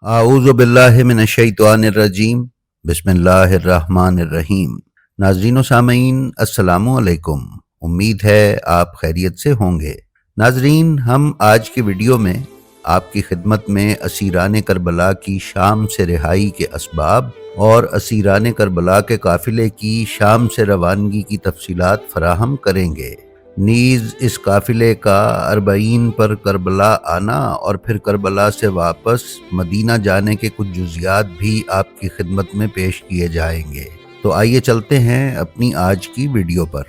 اعوذ باللہ من الشیطان الرجیم بسم اللہ الرحمن الرحیم۔ ناظرین و سامعین السلام علیکم، امید ہے آپ خیریت سے ہوں گے۔ ناظرین، ہم آج کی ویڈیو میں آپ کی خدمت میں اسیران کربلا کی شام سے رہائی کے اسباب اور اسیران کربلا کے قافلے کی شام سے روانگی کی تفصیلات فراہم کریں گے۔ نیز اس قافلے کا 40 پر کربلا آنا اور پھر کربلا سے واپس مدینہ جانے کے کچھ جزیات بھی آپ کی خدمت میں پیش کیے جائیں گے۔ تو آئیے چلتے ہیں اپنی آج کی ویڈیو پر۔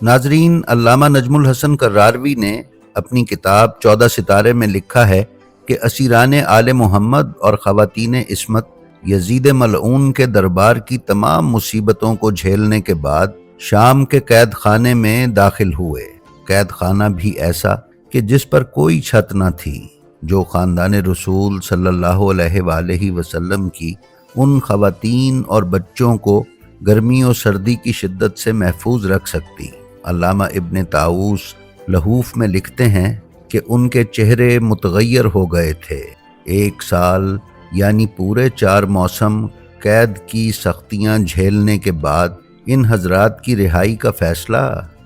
ناظرین، علامہ نجم الحسن کراروی نے اپنی کتاب 14 ستارے میں لکھا ہے کہ اسیران آل محمد اور خواتین عصمت یزید ملعون کے دربار کی تمام مصیبتوں کو جھیلنے کے بعد شام کے قید خانے میں داخل ہوئے۔ قید خانہ بھی ایسا کہ جس پر کوئی چھت نہ تھی، جو خاندان رسول صلی اللہ علیہ وآلہ وسلم کی ان خواتین اور بچوں کو گرمی و سردی کی شدت سے محفوظ رکھ سکتی۔ علامہ ابن طاؤس لحوف میں لکھتے ہیں کہ ان کے چہرے متغیر ہو گئے تھے۔ 1 سال یعنی پورے 4 موسم قید کی سختیاں جھیلنے کے بعد ان حضرات کی رہائی کا فیصلہ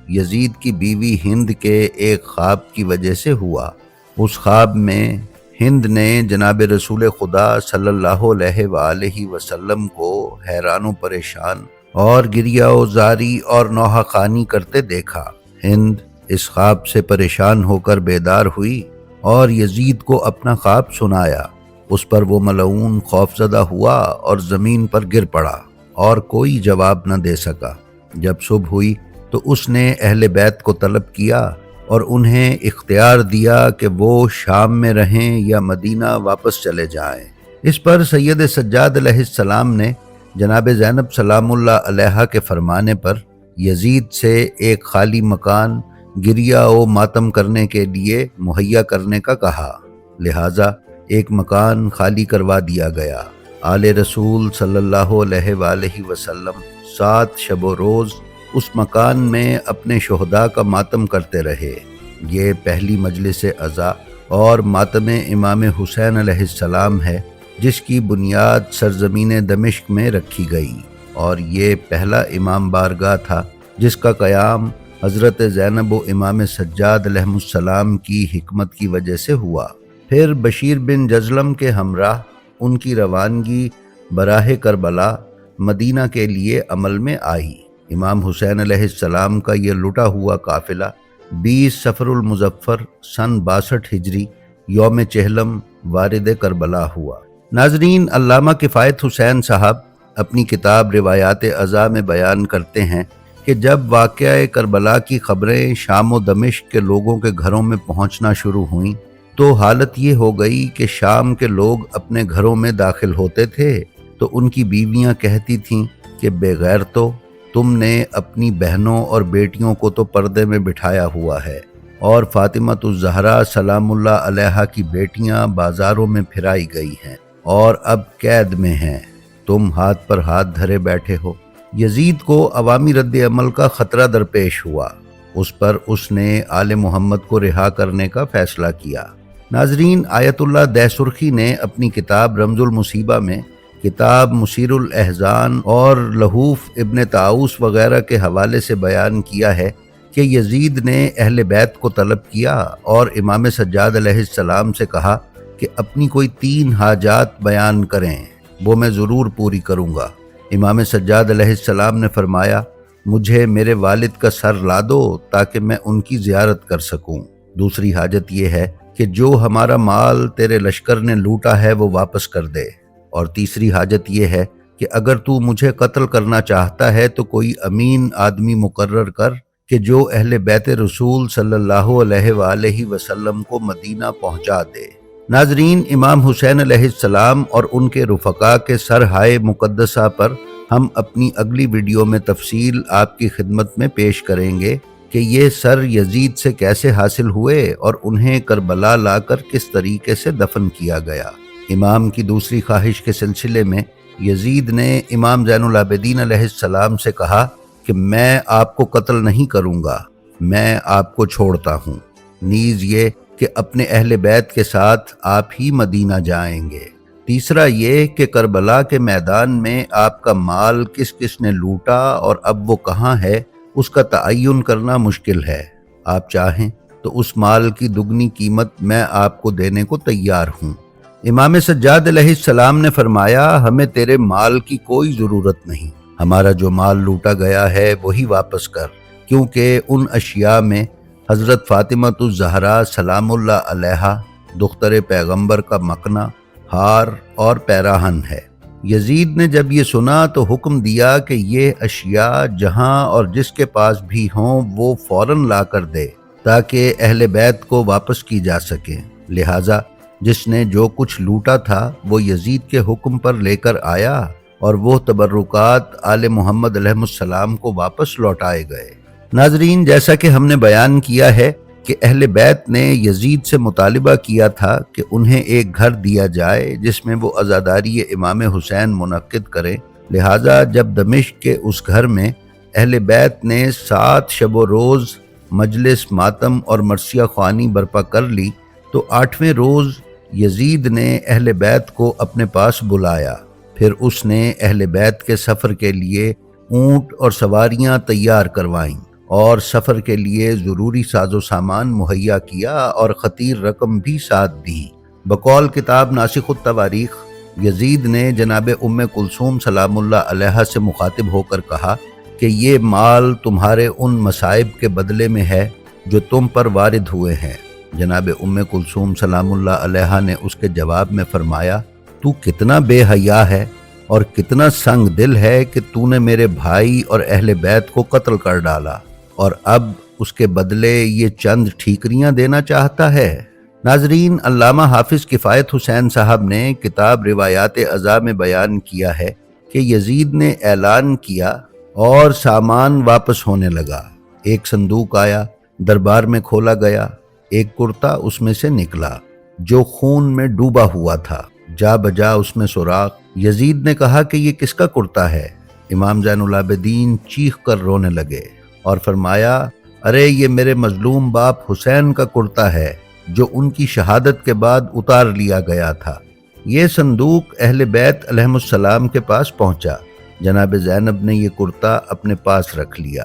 یزید کی بیوی ہند کے ایک خواب کی وجہ سے ہوا۔ اس خواب میں ہند نے جناب رسول خدا صلی اللہ علیہ وآلہ وسلم کو حیران و پریشان اور گریہ و زاری اور نوحہ خوانی کرتے دیکھا۔ ہند اس خواب سے پریشان ہو کر بیدار ہوئی اور یزید کو اپنا خواب سنایا۔ اس پر وہ ملعون خوفزدہ ہوا اور زمین پر گر پڑا اور کوئی جواب نہ دے سکا۔ جب صبح ہوئی تو اس نے اہل بیت کو طلب کیا اور انہیں اختیار دیا کہ وہ شام میں رہیں یا مدینہ واپس چلے جائیں۔ اس پر سید سجاد علیہ السلام نے جناب زینب سلام اللہ علیہا کے فرمانے پر یزید سے ایک خالی مکان گریہ و ماتم کرنے کے لیے مہیا کرنے کا کہا، لہٰذا ایک مکان خالی کروا دیا گیا۔ آل رسول صلی اللہ علیہ وآلہ وسلم 7 شب و روز اس مکان میں اپنے شہداء کا ماتم کرتے رہے۔ یہ پہلی مجلس عزا اور ماتم امام حسین علیہ السلام ہے جس کی بنیاد سرزمین دمشق میں رکھی گئی، اور یہ پہلا امام بارگاہ تھا جس کا قیام حضرت زینب و امام سجاد علیہ السلام کی حکمت کی وجہ سے ہوا۔ پھر بشیر بن جزلم کے ہمراہ ان کی روانگی براہ کربلا مدینہ کے لیے عمل میں آئی۔ امام حسین علیہ السلام کا یہ لٹا ہوا قافلہ 20 صفر المظفر سن 62 ہجری یوم چہلم وارد کربلا ہوا۔ ناظرین، علامہ کفایت حسین صاحب اپنی کتاب روایات عزا میں بیان کرتے ہیں کہ جب واقعہ کربلا کی خبریں شام و دمشق کے لوگوں کے گھروں میں پہنچنا شروع ہوئیں تو حالت یہ ہو گئی کہ شام کے لوگ اپنے گھروں میں داخل ہوتے تھے تو ان کی بیویاں کہتی تھیں کہ بے غیرتو، تم نے اپنی بہنوں اور بیٹیوں کو تو پردے میں بٹھایا ہوا ہے، اور فاطمۃ الزہرا سلام اللہ علیہا کی بیٹیاں بازاروں میں پھرائی گئی ہیں اور اب قید میں ہیں، تم ہاتھ پر ہاتھ دھرے بیٹھے ہو۔ یزید کو عوامی رد عمل کا خطرہ درپیش ہوا، اس پر اس نے آل محمد کو رہا کرنے کا فیصلہ کیا۔ ناظرین، آیت اللہ دہ سرخی نے اپنی کتاب رمز المصیبہ میں کتاب مسیر الاحزان اور لحوف ابن طاؤس وغیرہ کے حوالے سے بیان کیا ہے کہ یزید نے اہل بیت کو طلب کیا اور امام سجاد علیہ السلام سے کہا کہ اپنی کوئی 3 حاجات بیان کریں، وہ میں ضرور پوری کروں گا۔ امام سجاد علیہ السلام نے فرمایا، مجھے میرے والد کا سر لا دو تاکہ میں ان کی زیارت کر سکوں۔ دوسری حاجت یہ ہے کہ جو ہمارا مال تیرے لشکر نے لوٹا ہے وہ واپس کر دے، اور تیسری حاجت یہ ہے کہ اگر تو مجھے قتل کرنا چاہتا ہے تو کوئی امین آدمی مقرر کر کہ جو اہل بیت رسول صلی اللہ علیہ وآلہ وسلم کو مدینہ پہنچا دے۔ ناظرین، امام حسین علیہ السلام اور ان کے رفقا کے سرہائے مقدسہ پر ہم اپنی اگلی ویڈیو میں تفصیل آپ کی خدمت میں پیش کریں گے کہ یہ سر یزید سے کیسے حاصل ہوئے اور انہیں کربلا لا کر کس طریقے سے دفن کیا گیا۔ امام کی دوسری خواہش کے سلسلے میں یزید نے امام زین العابدین علیہ السلام سے کہا کہ میں آپ کو قتل نہیں کروں گا، میں آپ کو چھوڑتا ہوں، نیز یہ کہ اپنے اہل بیت کے ساتھ آپ ہی مدینہ جائیں گے۔ تیسرا یہ کہ کربلا کے میدان میں آپ کا مال کس کس نے لوٹا اور اب وہ کہاں ہے، اس کا تعین کرنا مشکل ہے۔ آپ چاہیں تو اس مال کی دگنی قیمت میں آپ کو دینے کو تیار ہوں۔ امام سجاد علیہ السلام نے فرمایا، ہمیں تیرے مال کی کوئی ضرورت نہیں، ہمارا جو مال لوٹا گیا ہے وہی واپس کر، کیونکہ ان اشیاء میں حضرت فاطمۃ الزہرا سلام اللہ علیہا دختر پیغمبر کا مکنا، ہار اور پیراہن ہے۔ یزید نے جب یہ سنا تو حکم دیا کہ یہ اشیاء جہاں اور جس کے پاس بھی ہوں وہ فوراً لا کر دے تاکہ اہل بیت کو واپس کی جا سکے۔ لہٰذا جس نے جو کچھ لوٹا تھا وہ یزید کے حکم پر لے کر آیا اور وہ تبرکات آل محمد علیہ السلام کو واپس لوٹائے گئے۔ ناظرین، جیسا کہ ہم نے بیان کیا ہے کہ اہل بیت نے یزید سے مطالبہ کیا تھا کہ انہیں ایک گھر دیا جائے جس میں وہ عزاداری امام حسین منعقد کریں، لہٰذا جب دمشق کے اس گھر میں اہل بیت نے 7 شب و روز مجلس ماتم اور مرثیہ خوانی برپا کر لی تو 8ویں روز یزید نے اہل بیت کو اپنے پاس بلایا۔ پھر اس نے اہل بیت کے سفر کے لیے اونٹ اور سواریاں تیار کروائیں اور سفر کے لیے ضروری ساز و سامان مہیا کیا اور خطیر رقم بھی ساتھ دی۔ بقول کتاب ناسخ التواریخ، یزید نے جناب ام کلثوم سلام اللہ علیہا سے مخاطب ہو کر کہا کہ یہ مال تمہارے ان مصائب کے بدلے میں ہے جو تم پر وارد ہوئے ہیں۔ جناب ام کلثوم سلام اللہ علیہا نے اس کے جواب میں فرمایا، تو کتنا بے حیا ہے اور کتنا سنگ دل ہے کہ تو نے میرے بھائی اور اہل بیت کو قتل کر ڈالا اور اب اس کے بدلے یہ چند ٹھیکریاں دینا چاہتا ہے۔ ناظرین، علامہ حافظ کفایت حسین صاحب نے کتاب روایات ازا میں بیان کیا ہے کہ یزید نے اعلان کیا اور سامان واپس ہونے لگا۔ ایک صندوق آیا، دربار میں کھولا گیا، ایک کرتا اس میں سے نکلا جو خون میں ڈوبا ہوا تھا، جا بجا اس میں سوراخ۔ یزید نے کہا کہ یہ کس کا کرتا ہے؟ امام زین العابدین چیخ کر رونے لگے اور فرمایا، ارے یہ میرے مظلوم باپ حسین کا کرتا ہے جو ان کی شہادت کے بعد اتار لیا گیا تھا۔ یہ صندوق اہل بیت علیہ السلام کے پاس پہنچا، جناب زینب نے یہ کرتا اپنے پاس رکھ لیا۔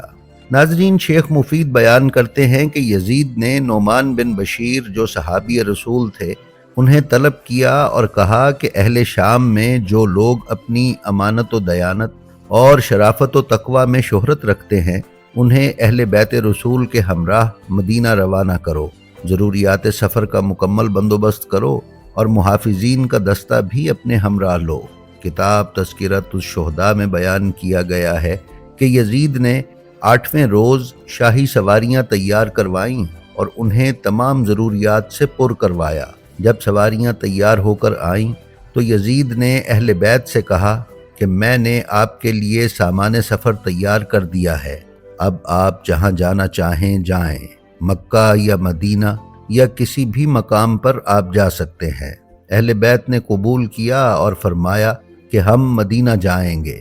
ناظرین، شیخ مفید بیان کرتے ہیں کہ یزید نے نعمان بن بشیر جو صحابی رسول تھے انہیں طلب کیا اور کہا کہ اہل شام میں جو لوگ اپنی امانت و دیانت اور شرافت و تقوی میں شہرت رکھتے ہیں انہیں اہل بیت رسول کے ہمراہ مدینہ روانہ کرو، ضروریات سفر کا مکمل بندوبست کرو اور محافظین کا دستہ بھی اپنے ہمراہ لو۔ کتاب تذکرۃ الشہداء میں بیان کیا گیا ہے کہ یزید نے 8ویں روز شاہی سواریاں تیار کروائیں اور انہیں تمام ضروریات سے پر کروایا۔ جب سواریاں تیار ہو کر آئیں تو یزید نے اہل بیت سے کہا کہ میں نے آپ کے لیے سامان سفر تیار کر دیا ہے، اب آپ جہاں جانا چاہیں جائیں، مکہ یا مدینہ یا کسی بھی مقام پر آپ جا سکتے ہیں۔ اہل بیت نے قبول کیا اور فرمایا کہ ہم مدینہ جائیں گے۔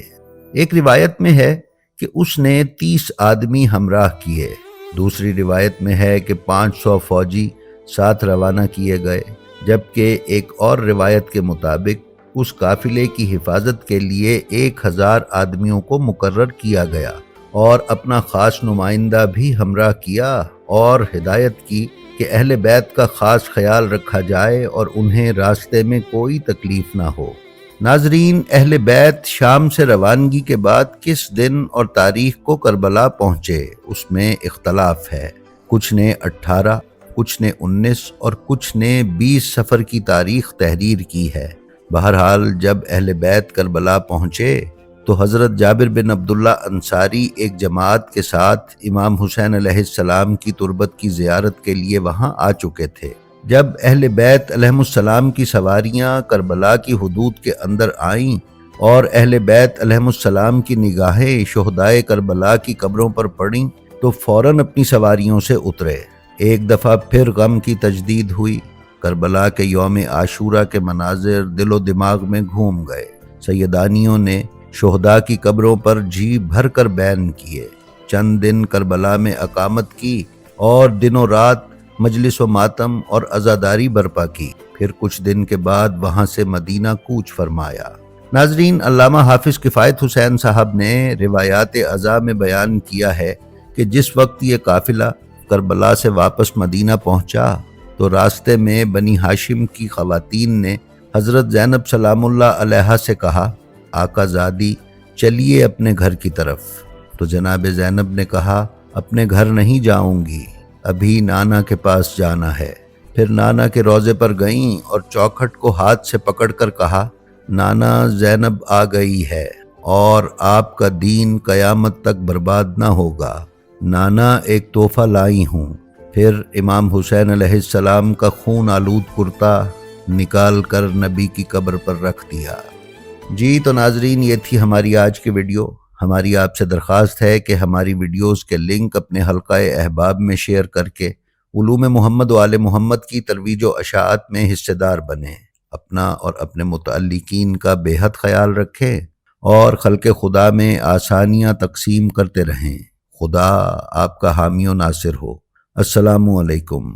ایک روایت میں ہے کہ اس نے 30 آدمی ہمراہ کیے، دوسری روایت میں ہے کہ 500 فوجی ساتھ روانہ کیے گئے، جبکہ ایک اور روایت کے مطابق اس قافلے کی حفاظت کے لیے 1000 آدمیوں کو مقرر کیا گیا اور اپنا خاص نمائندہ بھی ہمراہ کیا اور ہدایت کی کہ اہل بیت کا خاص خیال رکھا جائے اور انہیں راستے میں کوئی تکلیف نہ ہو۔ ناظرین، اہل بیت شام سے روانگی کے بعد کس دن اور تاریخ کو کربلا پہنچے اس میں اختلاف ہے۔ کچھ نے 18، کچھ نے 19 اور کچھ نے 20 سفر کی تاریخ تحریر کی ہے۔ بہرحال جب اہل بیت کربلا پہنچے تو حضرت جابر بن عبداللہ انصاری ایک جماعت کے ساتھ امام حسین علیہ السلام کی تربت کی زیارت کے لیے وہاں آ چکے تھے۔ جب اہل بیت علیہ السلام کی سواریاں کربلا کی حدود کے اندر آئیں اور اہل بیت علیہ السلام کی نگاہیں شہدائے کربلا کی قبروں پر پڑیں تو فوراً اپنی سواریوں سے اترے۔ ایک دفعہ پھر غم کی تجدید ہوئی۔ کربلا کے یوم عاشورہ کے مناظر دل و دماغ میں گھوم گئے۔ سیدانیوں نے شہداء کی قبروں پر جی بھر کر بیان کیے، چند دن کربلا میں اقامت کی اور دنوں رات مجلس و ماتم اور عزاداری برپا کی، پھر کچھ دن کے بعد وہاں سے مدینہ کوچ فرمایا۔ ناظرین، علامہ حافظ کفایت حسین صاحب نے روایات عزا میں بیان کیا ہے کہ جس وقت یہ قافلہ کربلا سے واپس مدینہ پہنچا تو راستے میں بنی ہاشم کی خواتین نے حضرت زینب سلام اللہ علیہا سے کہا، آقا زادی چلیے اپنے گھر کی طرف۔ تو جناب زینب نے کہا، اپنے گھر نہیں جاؤں گی، ابھی نانا کے پاس جانا ہے۔ پھر نانا کے روضے پر گئیں اور چوکھٹ کو ہاتھ سے پکڑ کر کہا، نانا زینب آ گئی ہے اور آپ کا دین قیامت تک برباد نہ ہوگا، نانا ایک تحفہ لائی ہوں۔ پھر امام حسین علیہ السلام کا خون آلود کرتا نکال کر نبی کی قبر پر رکھ دیا۔ جی تو ناظرین، یہ تھی ہماری آج کی ویڈیو۔ ہماری آپ سے درخواست ہے کہ ہماری ویڈیوز کے لنک اپنے حلقہ احباب میں شیئر کر کے علوم محمد و آل محمد کی ترویج و اشاعت میں حصہ دار بنیں، اپنا اور اپنے متعلقین کا بے حد خیال رکھیں اور خلق خدا میں آسانیاں تقسیم کرتے رہیں۔ خدا آپ کا حامی و ناصر ہو۔ السلام علیکم۔